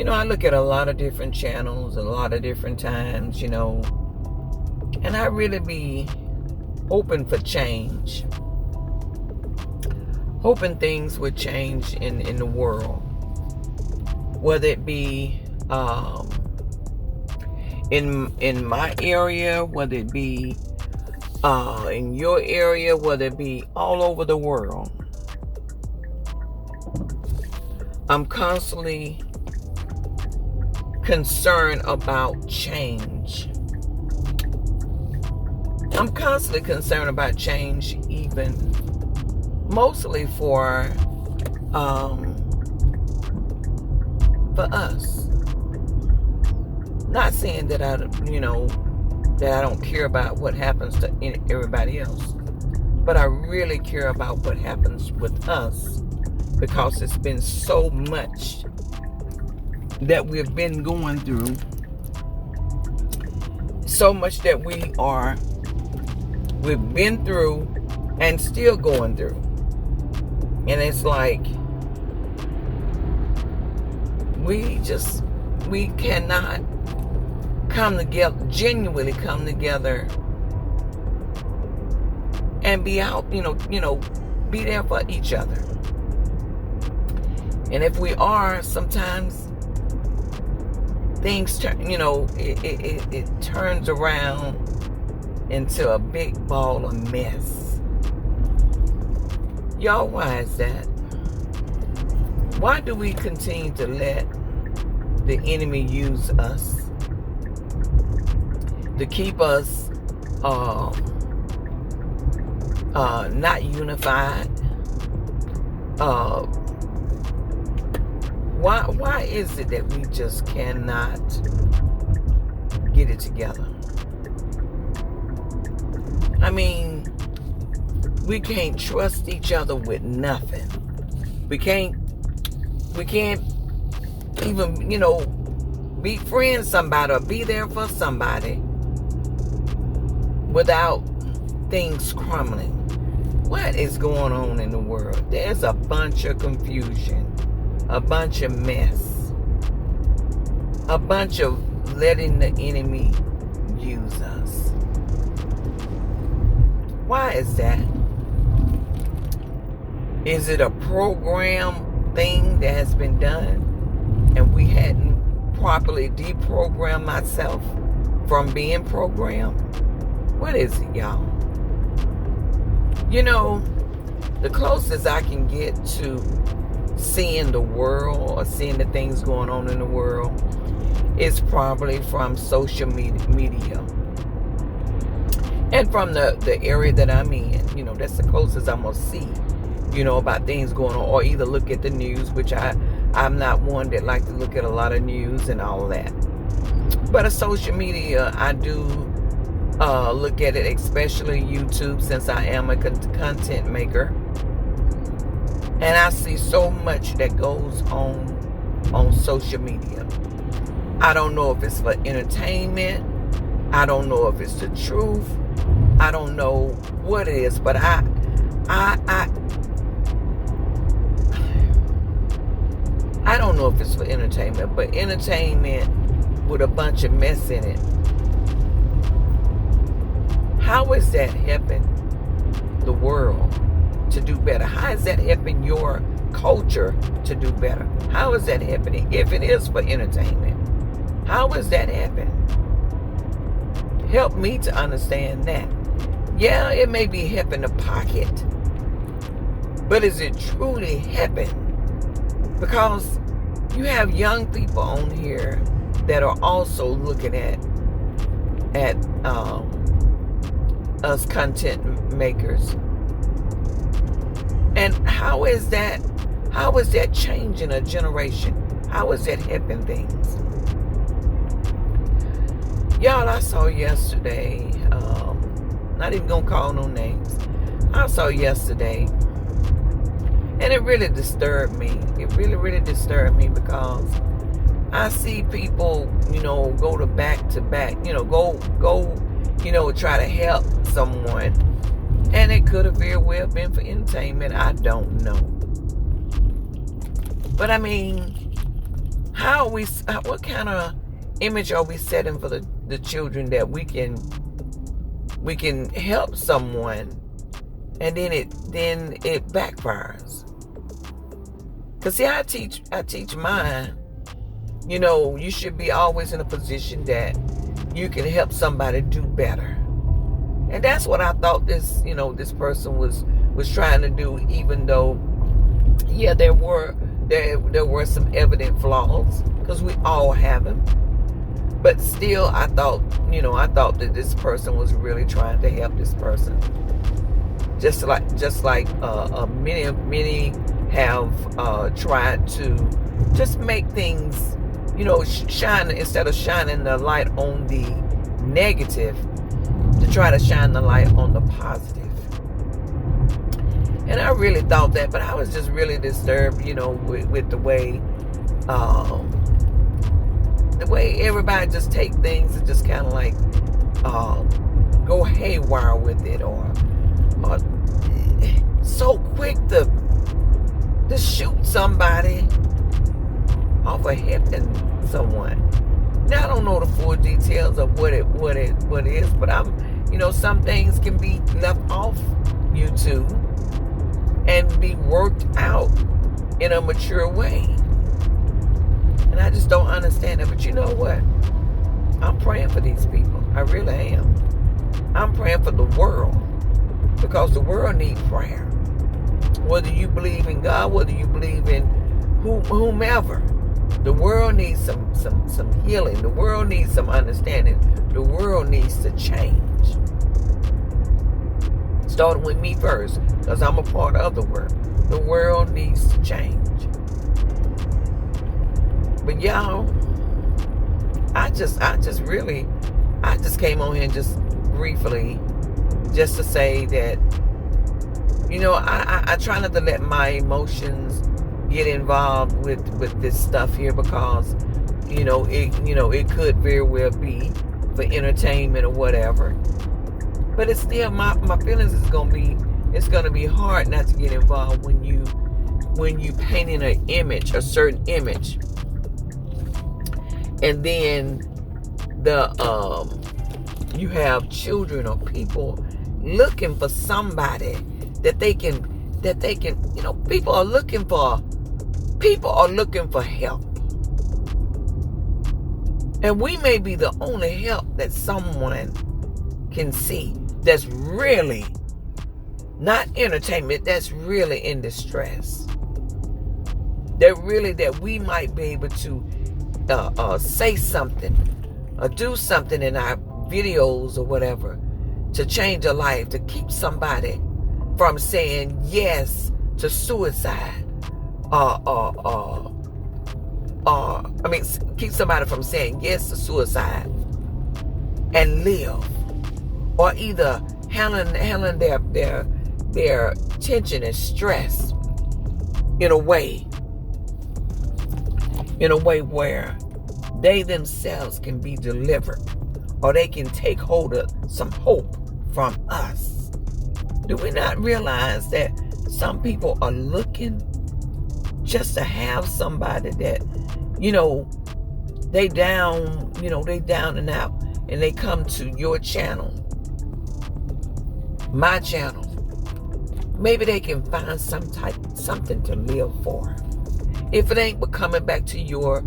I look at a lot of different channels, a lot of different times, and I really be hoping for change. Hoping things would change in the world. Whether it be in my area, whether it be in your area, whether it be all over the world. I'm constantly concerned about change. I'm constantly concerned about change, even mostly for us. Not saying that I don't care about what happens to everybody else, but I really care about what happens with us, because it's been so much that we've been going through, so much that we've been through and still going through. And it's like we cannot come together, genuinely come together and be out, be there for each other. And if we are, sometimes things turn, it turns around into a big ball of mess. Y'all, why is that? Why do we continue to let the enemy use us to keep us not unified? Why is it that we just cannot get it together? I mean, we can't trust each other with nothing. We can't even, befriend somebody or be there for somebody without things crumbling. What is going on in the world? There's a bunch of confusion, a bunch of mess, a bunch of letting the enemy use us. Why is that? Is it a program thing that has been done and we hadn't properly deprogrammed myself from being programmed? What is it, y'all? The closest I can get to seeing the world or seeing the things going on in the world is probably from social media. And from the area that I'm in, that's the closest I'm going to see, about things going on, or either look at the news, which I'm not one that like to look at a lot of news and all that. But social media, I do look at it, especially YouTube, since I am a content maker. And I see so much that goes on social media. I don't know if it's for entertainment. I don't know if it's the truth. I don't know what it is, but I don't know if it's for entertainment, but entertainment with a bunch of mess in it. How is that helping the world to do better? How is that helping your culture to do better? How is that happening if it is for entertainment? How is that happening? Help me to understand that. Yeah, it may be helping the pocket, but is it truly helping? Because you have young people on here that are also looking at us content makers. And how is that changing a generation? How is that helping things? Y'all, I saw yesterday, not even gonna call no names. I saw yesterday, and it really disturbed me. It really, really disturbed me, because I see people, go to back, try to help someone And it could have very well been for entertainment. I don't know. But I mean, what kind of image are we setting for the children that we can help someone and then it backfires? Because see, I teach mine, you should be always in a position that you can help somebody do better. And that's what I thought this person was trying to do, even though, yeah, there were some evident flaws, because we all have them. But still, I thought that this person was really trying to help this person. Just like many have tried to just make things, shine, instead of shining the light on the negative, to try to shine the light on the positive. And I really thought that, but I was just really disturbed, with the way everybody just take things and just kind of like go haywire with it, or so quick to shoot somebody off of helping someone. Now I don't know the full details of what it is, but some things can be left off YouTube and be worked out in a mature way. And I just don't understand it. But you know what? I'm praying for these people. I really am. I'm praying for the world, because the world needs prayer. Whether you believe in God, whether you believe in whomever, the world needs some healing. The world needs some understanding. The world needs to change. Starting with me first, because I'm a part of the world. The world needs to change. But y'all, I just came on here just briefly, just to say that, I try not to let my emotions get involved with this stuff here, because, it could very well be for entertainment or whatever. But it's still, my feelings it's gonna be hard not to get involved when you painting an image, a certain image, and then you have children or people looking for somebody that they can people are looking for help. And we may be the only help that someone can see that's really not entertainment, that's really in distress. That we might be able to say something or do something in our videos or whatever to change a life, to keep somebody from saying yes to suicide, keep somebody from saying yes to suicide and live, or either handling their tension and stress in a way where they themselves can be delivered, or they can take hold of some hope from us. Do we not realize that some people are looking just to have somebody that, they down and out, and they come to your channel, my channel. Maybe they can find something to live for. If it ain't but coming back to your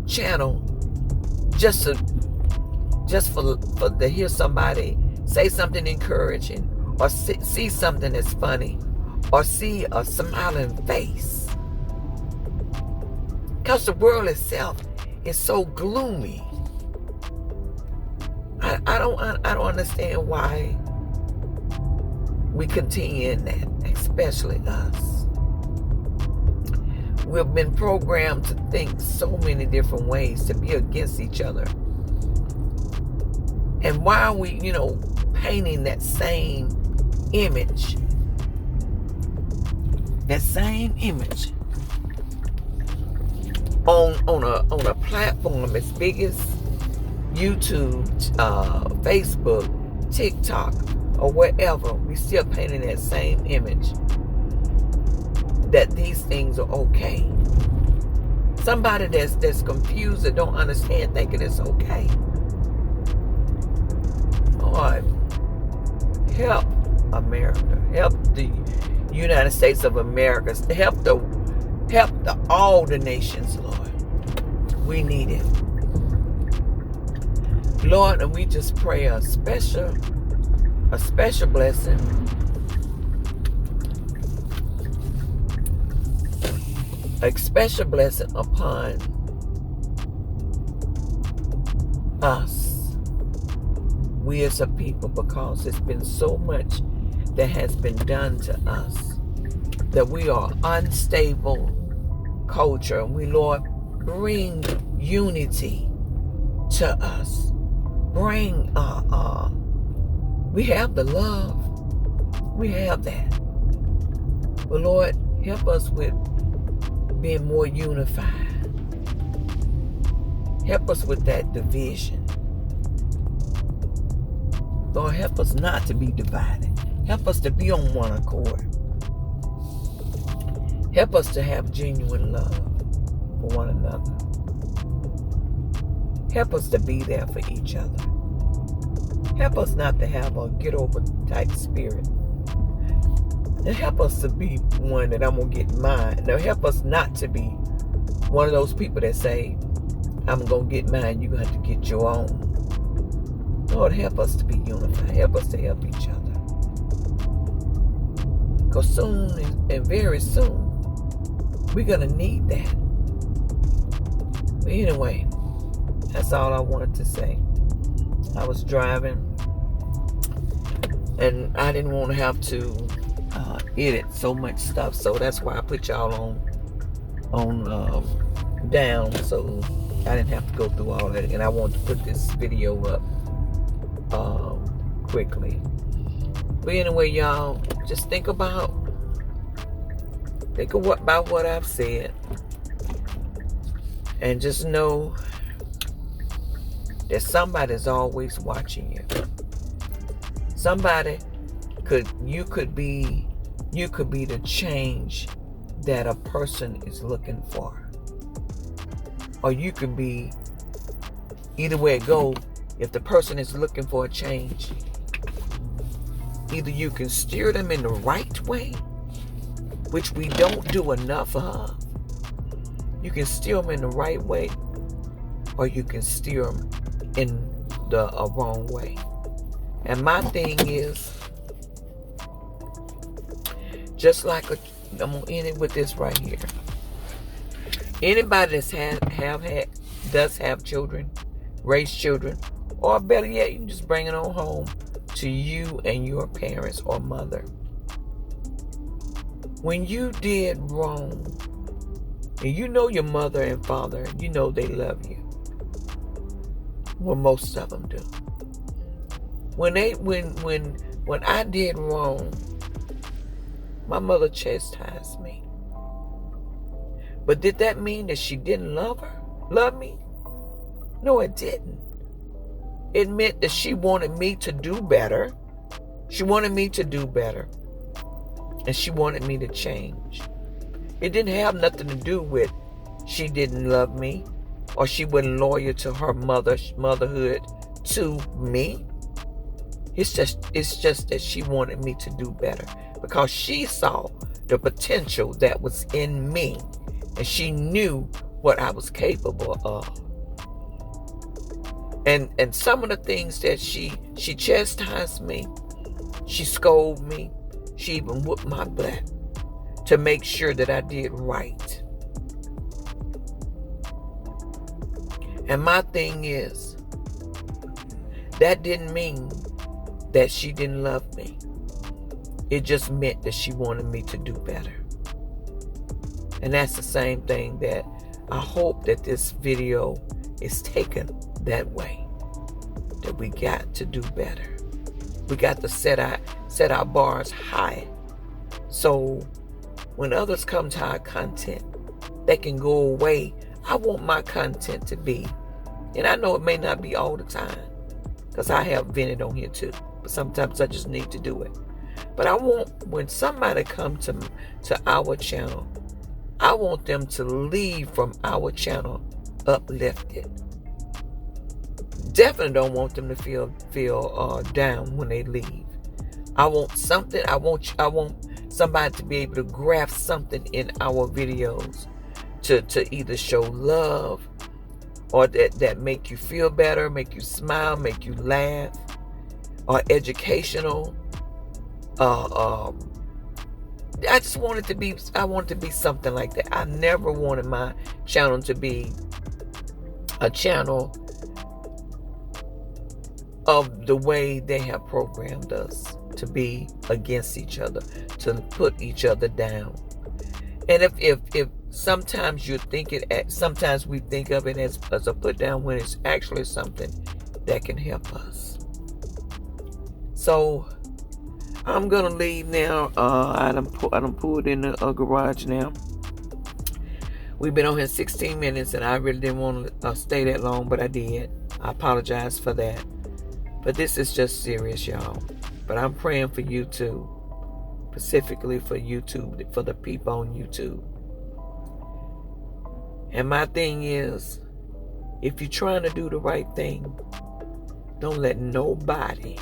channel just to hear somebody say something encouraging, or see something that's funny, or see a smiling face. Because the world itself is so gloomy. I don't understand why we continue in that, especially us. We've been programmed to think so many different ways, to be against each other. And why are we, painting that same image? That same image on a platform as big as YouTube, Facebook, TikTok or wherever, we still painting that same image that these things are okay. Somebody that's confused or don't understand thinking it's okay. Lord, help America. Help the United States of America. Help all the nations, Lord. We need it. Lord, and we just pray a special blessing upon us, we as a people, because it's been so much that has been done to us, that we are unstable culture. And we, Lord, bring unity to us. Bring, we have the love. We have that. But Lord, help us with being more unified. Help us with that division. Lord, help us not to be divided. Help us to be on one accord. Help us to have genuine love for one another. Help us to be there for each other. Help us not to have a get-over type spirit. And help us to be one that I'm going to get mine. Now help us not to be one of those people that say, I'm going to get mine, you're going to have to get your own. Lord, help us to be unified. Help us to help each other. Because soon, and very soon, we're going to need that. But anyway, that's all I wanted to say. I was driving, and I didn't want to have to edit so much stuff, so that's why I put y'all on down, so I didn't have to go through all that. And I wanted to put this video up quickly. But anyway, y'all, just think about what I've said, and just know that somebody's always watching you. You could be the change that a person is looking for. Or you could be, either way it go, if the person is looking for a change, either you can steer them in the right way, which we don't do enough of. You can steer them in the right way, or you can steer them in the wrong way. And my thing is, just like I'm gonna end it with this right here. Anybody that does have children, raise children, or better yet, you can just bring it on home to you and your parents or mother. When you did wrong, and you know your mother and father, you know they love you. Well, most of them do. When I did wrong, my mother chastised me. But did that mean that she didn't love me? No, it didn't. It meant that she wanted me to do better. She wanted me to do better. And she wanted me to change. It didn't have nothing to do with she didn't love me, or she wasn't loyal to her motherhood to me. It's just that she wanted me to do better, because she saw the potential that was in me, and she knew what I was capable of. And some of the things that she chastised me, she scolded me, she even whooped my butt to make sure that I did right. And my thing is, that didn't mean that she didn't love me. It just meant that she wanted me to do better. And that's the same thing that I hope that this video is taken that way. That we got to do better. We got to set our bars high. So when others come to our content, they can go away. I want my content to be, and I know it may not be all the time, because I have vented on here too, sometimes I just need to do it. But I want, when somebody come to our channel, I want them to leave from our channel uplifted. Definitely don't want them to feel down when they leave. I want something. I want somebody to be able to grasp something in our videos to either show love, or that make you feel better, make you smile, make you laugh, or educational. I just want it to be. I want it to be something like that. I never wanted my channel to be a channel of the way they have programmed us to be against each other, to put each other down. And if sometimes you think it, sometimes we think of it as a put down, when it's actually something that can help us. So I'm gonna leave now. I done pulled in the garage now. We've been on here 16 minutes, and I really didn't want to stay that long, but I did. I apologize for that. But this is just serious, y'all. But I'm praying for you too, specifically for YouTube, for the people on YouTube. And my thing is, if you're trying to do the right thing, don't let nobody,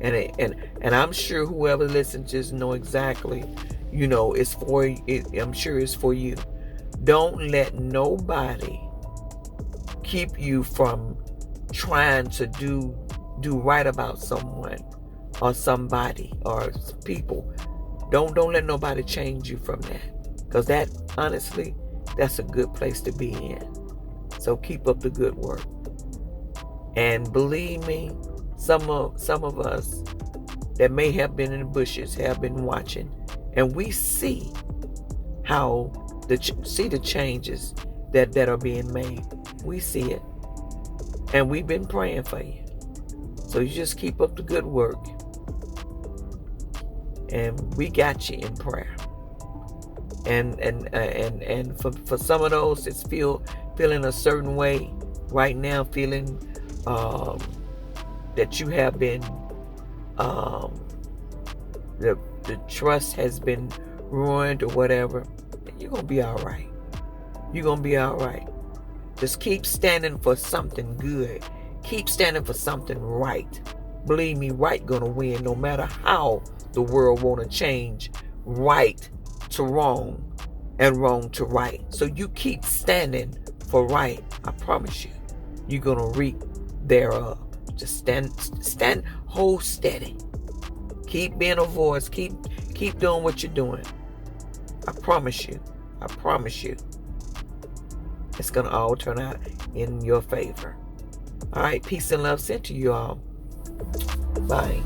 and I'm sure whoever listens to this know exactly, it's for it. I'm sure it's for you. Don't let nobody keep you from trying to do right about someone or somebody or people. Don't let nobody change you from that, because that, honestly, that's a good place to be in. So keep up the good work. And believe me, some of us that may have been in the bushes have been watching, and we see how the changes that are being made. We see it, and we've been praying for you. So you just keep up the good work, and we got you in prayer. And for some of those, it's feeling a certain way right now, feeling that you have been the trust has been ruined or whatever. You're gonna be all right. You're gonna be all right. Just keep standing for something good. Keep standing for something right. Believe me, right gonna win, no matter how the world wanna change right to wrong and wrong to right. So you keep standing for right. I promise you, you're gonna reap thereof. Just stand, hold steady. Keep being a voice. Keep doing what you're doing. I promise you. It's gonna all turn out in your favor. All right, peace and love sent to you all. Bye.